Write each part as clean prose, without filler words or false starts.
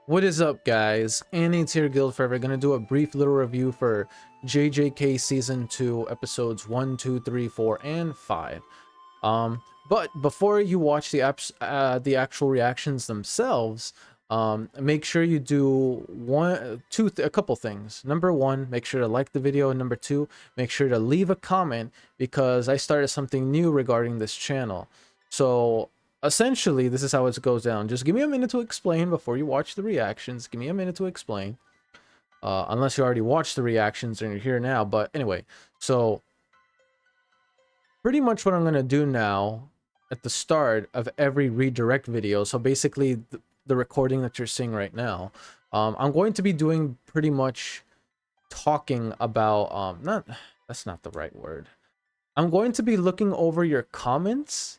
What is up, guys? Annie's here, Guild Forever. Gonna do a brief little review for JJK Season 2, Episodes 1, 2, 3, 4, and 5. But before you watch the actual reactions themselves, make sure you do a couple things. Number one, make sure to like the video. And number two, make sure to leave a comment, because I started something new regarding this channel. So essentially, this is how it goes down. Just give me a minute to explain before you watch the reactions. Give me a minute to explain. Unless you already watched the reactions and you're here now. But anyway, so pretty much what I'm going to do now at the start of every redirect video, so basically the recording that you're seeing right now, I'm going to be doing pretty much talking about, that's not the right word. I'm going to be looking over your comments.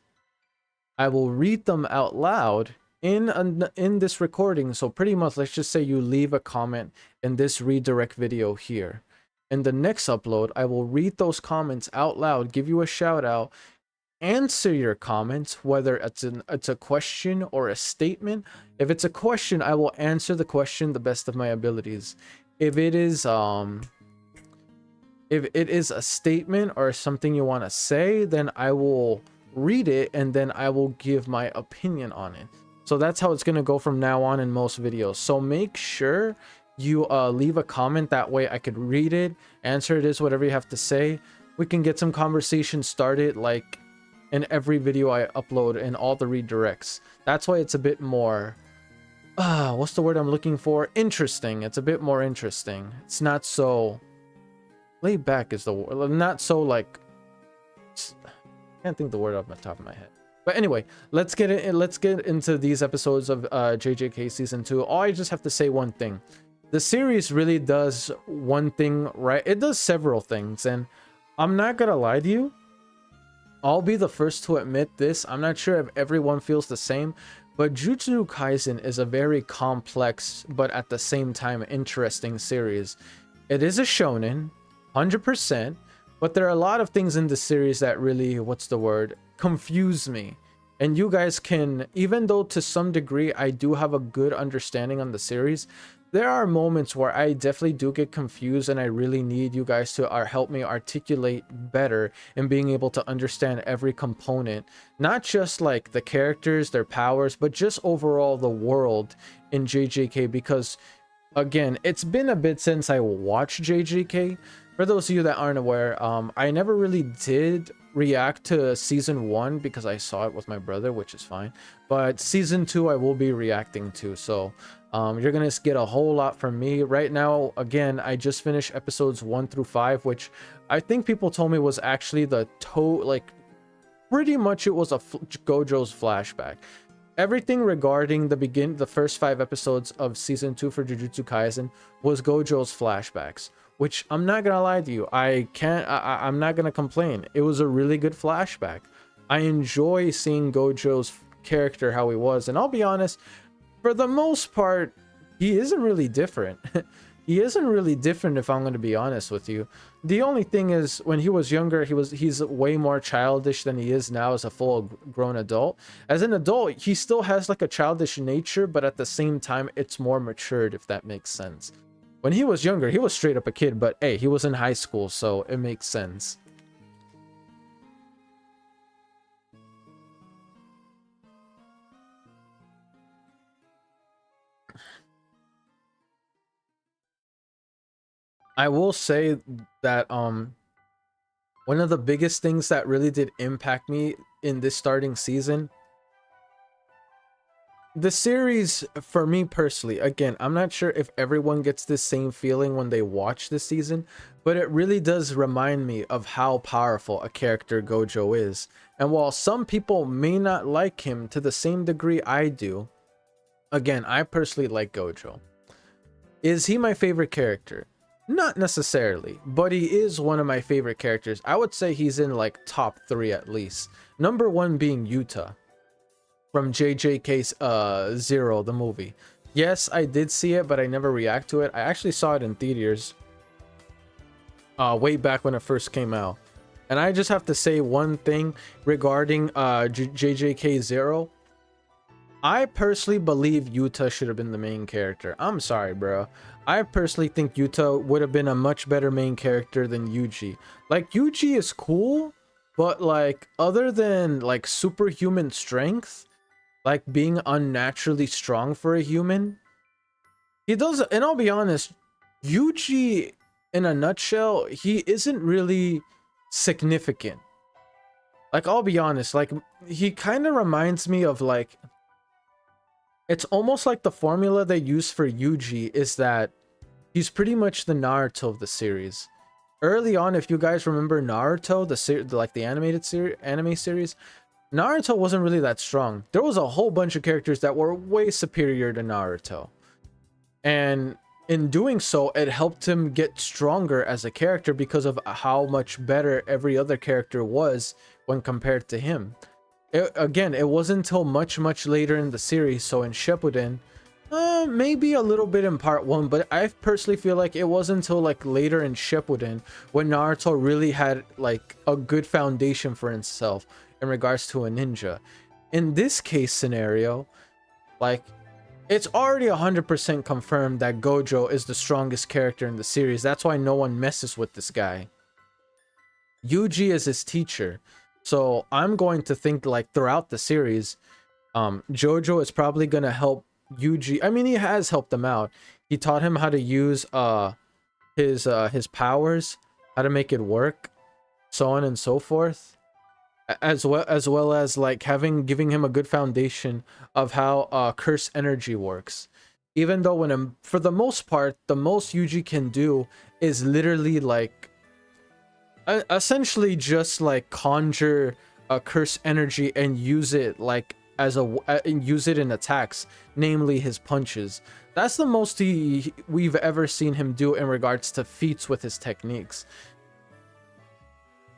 I will read them out loud in this recording. So pretty much, let's just say you leave a comment in this redirect video here. In the next upload, I will read those comments out loud, give you a shout out, answer your comments, whether it's a question or a statement. If it's a question, I will answer the question the best of my abilities. If it is a statement or something you want to say, then I will read it and then I will give my opinion on it. So that's how it's going to go from now on in most videos. So make sure you leave a comment, that way I could read it, answer it, is whatever you have to say. We can get some conversation started like in every video I upload in all the redirects. That's why it's a bit more what's the word I'm looking for? Interesting. It's a bit more interesting. It's not so laid back is the word. Not so like, can't think the word off the top of my head. But anyway, let's get into these episodes of JJK Season 2. I just have to say one thing. The series really does one thing right. It does several things, and I'm not gonna lie to you. I'll be the first to admit this. I'm not sure if everyone feels the same, but Jujutsu Kaisen is a very complex, but at the same time interesting series. It is a shonen, 100%. But there are a lot of things in the series that really, confuse me. And you guys can, even though to some degree I do have a good understanding on the series, there are moments where I definitely do get confused, and I really need you guys to help me articulate better in being able to understand every component. Not just like the characters, their powers, but just overall the world in JJK, because again, it's been a bit since I watched JJK. For those of you that aren't aware, I never really did react to Season 1 because I saw it with my brother, which is fine. But Season 2 I will be reacting to, so you're gonna get a whole lot from me. Right now, again, I just finished episodes 1 through 5, which I think people told me was actually pretty much it was a GOATJO's flashback. Everything regarding the first 5 episodes of Season 2 for Jujutsu Kaisen was GOATJO's flashbacks, which I'm not gonna lie to you, I'm not gonna complain. It was a really good flashback. I enjoy seeing GOATJO's character, how he was, and I'll be honest, for the most part, he isn't really different. He isn't really different, if I'm going to be honest with you. The only thing is, when he was younger, he's way more childish than he is now as a full-grown adult. As an adult, he still has like a childish nature, but at the same time, it's more matured, if that makes sense. When he was younger, he was straight up a kid, but hey, he was in high school, so it makes sense. I will say that one of the biggest things that really did impact me in this starting season, the series, for me personally, again, I'm not sure if everyone gets this same feeling when they watch this season, but it really does remind me of how powerful a character GOATJO is. And while some people may not like him to the same degree I do, again, I personally like GOATJO. Is he my favorite character? Not necessarily, but he is one of my favorite characters. I would say he's in like top 3 at least. Number 1 being Yuta from JJK's Zero, the movie. Yes, I did see it, but I never react to it. I actually saw it in theaters way back when it first came out. And I just have to say one thing regarding JJK Zero. I personally believe Yuta should have been the main character. I'm sorry, bro. I personally think Yuta would have been a much better main character than Yuji. Like, Yuji is cool, but like, other than like superhuman strength, like being unnaturally strong for a human, he does. And I'll be honest, Yuji, in a nutshell, he isn't really significant. Like, I'll be honest, like, he kind of reminds me of like, it's almost like the formula they use for Yuji is that he's pretty much the Naruto of the series. Early on, if you guys remember Naruto, the animated series, Naruto wasn't really that strong. There was a whole bunch of characters that were way superior to Naruto. And in doing so, it helped him get stronger as a character because of how much better every other character was when compared to him. Again, it wasn't until much later in the series, so in Shippuden, maybe a little bit in part 1, but I personally feel like it wasn't until like later in Shippuden when Naruto really had like a good foundation for himself in regards to a ninja. In this case scenario, like, it's already 100% confirmed that GOATJO is the strongest character in the series. That's why no one messes with this guy. Yuji is his teacher. So I'm going to think like throughout the series, Jojo is probably going to help Yuji. I mean, he has helped him out. He taught him how to use his powers, how to make it work, so on and so forth. As well as like giving him a good foundation of how curse energy works. Even though for the most part, the most Yuji can do is literally like essentially just like conjure a curse energy and use it like use it in attacks, namely his punches. That's the most we've ever seen him do in regards to feats with his techniques.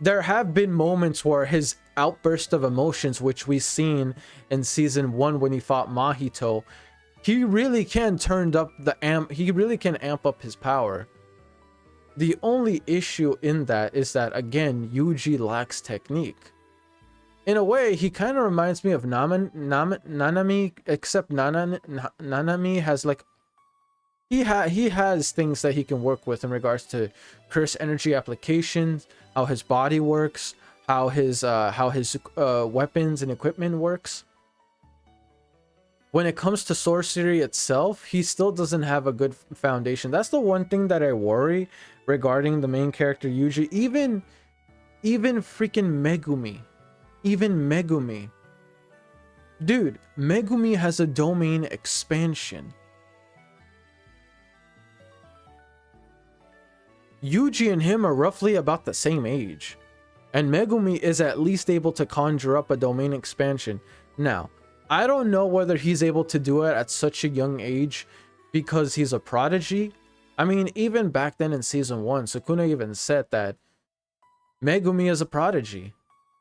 There have been moments where his outburst of emotions, which we've seen in season 1 when he fought Mahito, he really can amp up his power. The only issue in that is that, again, Yuji lacks technique. In a way, he kind of reminds me of Nanami, except Nanami has like he has things that he can work with in regards to curse energy applications, how his body works, how his weapons and equipment works. When it comes to sorcery itself, he still doesn't have a good foundation. That's the one thing that I worry regarding the main character Yuji. Even freaking Megumi. Dude, Megumi has a domain expansion. Yuji and him are roughly about the same age, and Megumi is at least able to conjure up a domain expansion. Now, I don't know whether he's able to do it at such a young age because he's a prodigy. I mean, even back then in season 1, Sukuna even said that Megumi is a prodigy.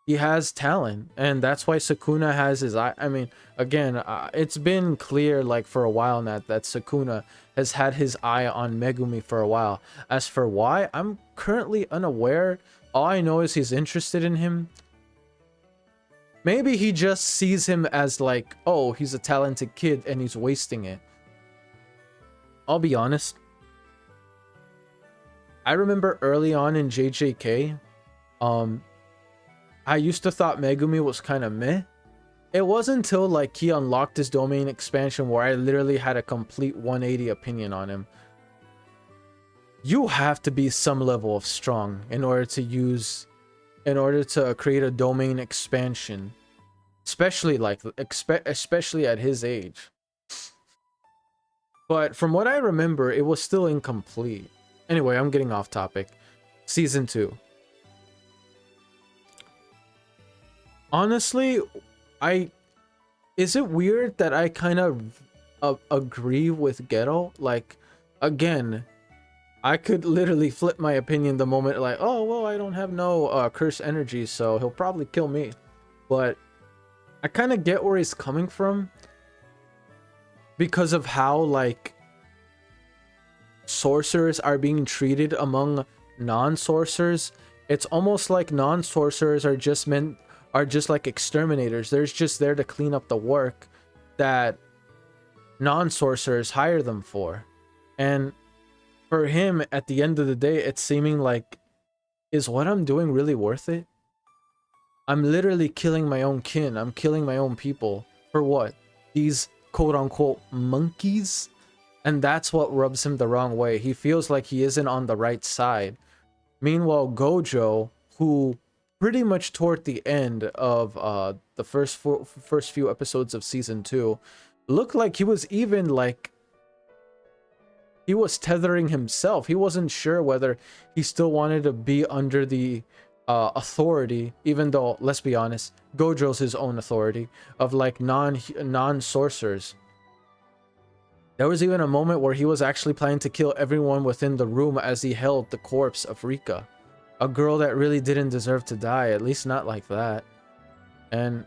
He has talent, and that's why Sukuna has his eye. I mean, again, it's been clear like for a while now that Sukuna has had his eye on Megumi for a while. As for why, I'm currently unaware. All I know is he's interested in him. Maybe he just sees him as like, oh, he's a talented kid and he's wasting it. I'll be honest. I remember early on in JJK, I used to thought Megumi was kind of meh. It wasn't until like he unlocked his domain expansion where I literally had a complete 180 opinion on him. You have to be some level of strong in order to create a domain expansion, especially at his age. But from what I remember, it was still incomplete. Anyway, I'm getting off topic. Season 2. Honestly, is it weird that I kind of agree with Geto? Like, again, I could literally flip my opinion the moment like, oh, well, I don't have no curse energy, so he'll probably kill me. But I kind of get where he's coming from because of how like sorcerers are being treated among non-sorcerers. It's almost like non-sorcerers are just like exterminators. They're just there to clean up the work that non-sorcerers hire them for. And for him, at the end of the day, it's seeming like, is what I'm doing really worth it? I'm literally killing my own kin. I'm killing my own people. For what? These quote-unquote monkeys? And that's what rubs him the wrong way. He feels like he isn't on the right side. Meanwhile, GOATJO, who pretty much toward the end of the first few episodes of season 2, looked like he was even like, he was tethering himself. He wasn't sure whether he still wanted to be under the authority, even though, let's be honest, GOATJO's his own authority of like non-sorcerers. There was even a moment where he was actually planning to kill everyone within the room as he held the corpse of Rika, a girl that really didn't deserve to die, at least not like that. And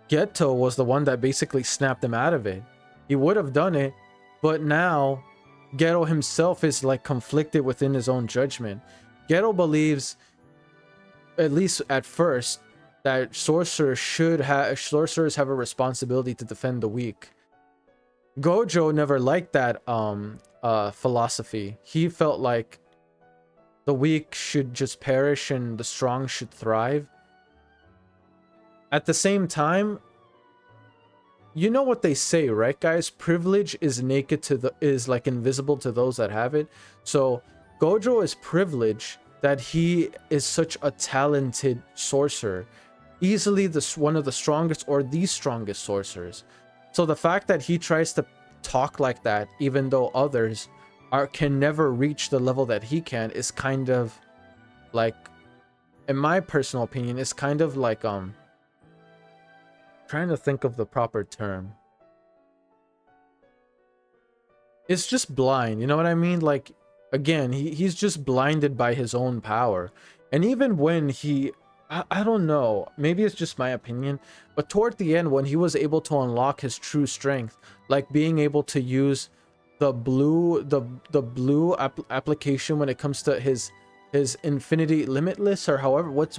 Geto was the one that basically snapped him out of it. He would have done it, but now Geto himself is like conflicted within his own judgment. Geto believes, at least at first, that sorcerers have a responsibility to defend the weak. GOATJO never liked that philosophy. He felt like the weak should just perish and the strong should thrive. At the same time, you know what they say, right, guys? Privilege is like invisible to those that have it. So GOATJO is privileged that he is such a talented sorcerer, easily one of the strongest or the strongest sorcerers. So the fact that he tries to talk like that, even though others can never reach the level that he can, is kind of like, in my personal opinion, is kind of like trying to think of the proper term. It's just blind, you know what I mean? Like, again, he's just blinded by his own power. And even when I don't know, maybe it's just my opinion, but toward the end, when he was able to unlock his true strength, like being able to use the blue application when it comes to his infinity limitless, or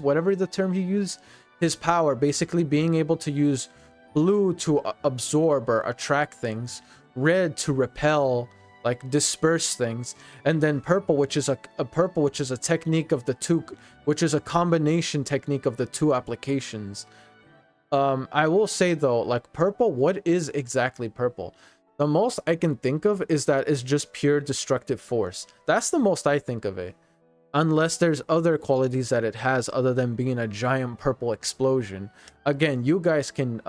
whatever the term he used, his power, basically being able to use blue to absorb or attract things, red to repel, like disperse things, and then purple, which is a technique of the two, which is a combination technique of the two applications. I will say though, like purple, what is exactly purple? The most I can think of is that it's just pure destructive force. That's the most I think of it. Unless there's other qualities that it has other than being a giant purple explosion. Again, you guys can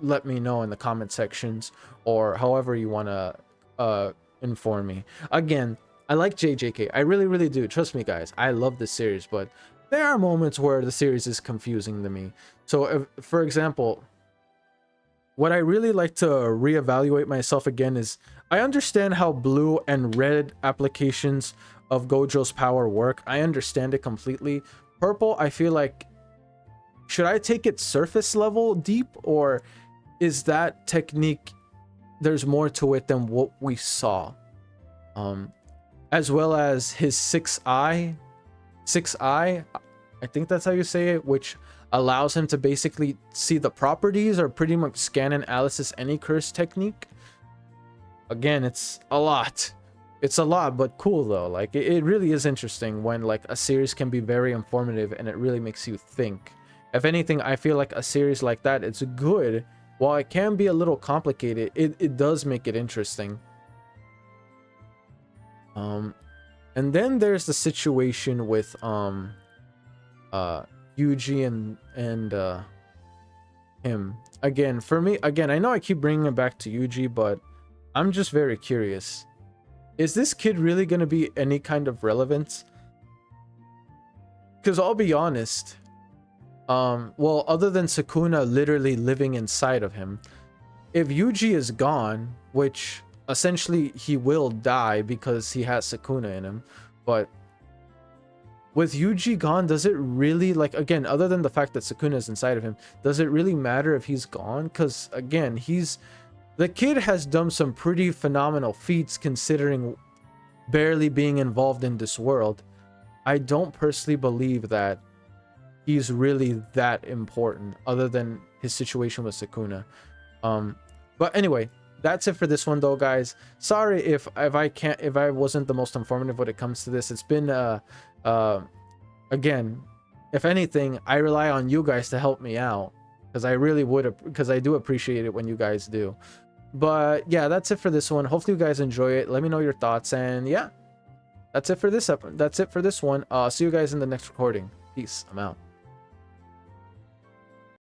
let me know in the comment sections, or however you want to inform me. Again, I like JJK. I really, really do. Trust me, guys. I love this series, but there are moments where the series is confusing to me. So, for example, what I really like to reevaluate myself again is, I understand how blue and red applications of GOATJO's power work. I understand it completely. Purple, I feel like, should I take it surface level deep, or is that technique, there's more to it than what we saw? As well as his sixth eye, I think that's how you say it, which allows him to basically see the properties, or pretty much scan and analysis any curse technique. Again, it's a lot. It's a lot, but cool though. Like it really is interesting when like a series can be very informative and it really makes you think. If anything, I feel like a series like that, it's good. While it can be a little complicated, it does make it interesting. And then there's the situation with Yuji and him. Again, for me, again, I know I keep bringing it back to Yuji, but I'm just very curious. Is this kid really going to be any kind of relevance? Because I'll be honest, well, other than Sukuna literally living inside of him, if Yuji is gone, which essentially he will die because he has Sukuna in him, but with Yuji gone, does it really, like, again, other than the fact that Sukuna is inside of him, does it really matter if he's gone? Because again, the kid has done some pretty phenomenal feats considering barely being involved in this world. I don't personally believe that he's really that important other than his situation with Sukuna. But anyway, that's it for this one though, guys. Sorry if I wasn't the most informative when it comes to this. It's been again, if anything, I rely on you guys to help me out, because I really would, because I do appreciate it when you guys do. But yeah, that's it for this one. Hopefully you guys enjoy it. Let me know your thoughts, and yeah, that's it for this one. See you guys in the next recording. Peace. I'm out.